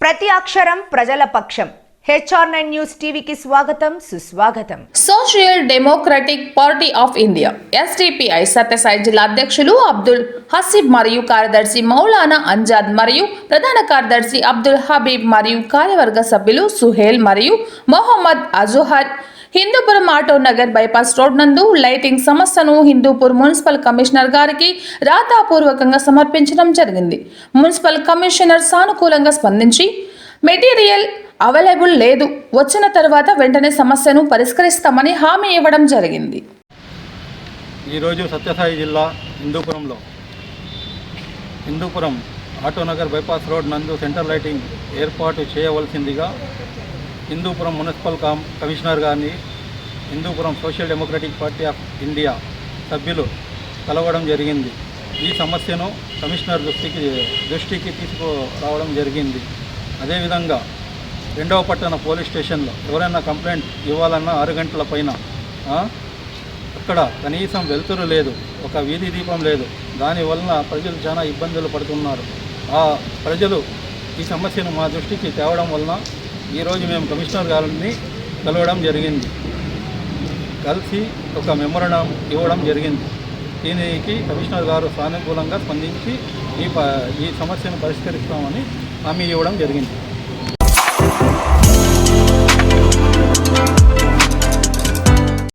ప్రతి అక్షరం ప్రజల పక్షం. HR9 న్యూస్ టీవీకి స్వాగతం సుస్వాగతం. Social democratic party of India SDPI Satyasai జిల్లా అధ్యక్షులు అబ్దుల్ హసీబ్ మరియు కార్యదర్శి మౌలానా అంజాద్ మరియు ప్రధాన కార్యదర్శి అబ్దుల్ హబీబ్ మరియు కార్యవర్గ సభ్యులు సుహేల్ మరియు Mohammed Azhar Hindupuram auto Nagar bypass road నందు లైటింగ్ సమస్యను హిందూపూర్ మున్సిపల్ కమిషనర్ గారికి రాతాపూర్వకంగా సమర్పించడం జరిగింది. మున్సిపల్ కమిషనర్ సానుకూలంగా స్పందించి మెటీరియల్ అవైలబుల్ లేదు, వచ్చిన తర్వాత వెంటనే సమస్యను పరిష్కరిస్తామని హామీ ఇవ్వడం జరిగింది. ఈరోజు సత్యసాయి జిల్లా హిందూపురం ఆటోనగర్ బైపాస్ రోడ్ నందు సెంటర్ లైటింగ్ ఏర్పాటు చేయవలసిందిగా హిందూపురం మున్సిపల్ కమిషనర్ గారిని Hindupuram social democratic party of India సభ్యులు కలవడం జరిగింది. ఈ సమస్యను కమిషనర్ దృష్టికి తీసుకురావడం జరిగింది. అదేవిధంగా 2వ పట్టణ పోలీస్ స్టేషన్లో ఎవరైనా కంప్లైంట్ ఇవ్వాలన్నా 6 గంటల పైన అక్కడ కనీసం వెలుతురు లేదు, ఒక వీధి దీపం లేదు. దానివలన ప్రజలు చాలా ఇబ్బందులు పడుతున్నారు. ఆ ప్రజలు ఈ సమస్యను మా దృష్టికి తేవడం వలన ఈరోజు మేము కమిషనర్ గారిని కలవడం జరిగింది. కలిసి ఒక మెమోరాండం ఇవ్వడం జరిగింది. దీనికి కమిషనర్ గారు సానుకూలంగా స్పందించి ఈ సమస్యను పరిష్కరిస్తామని హామీ ఇవ్వడం జరిగింది.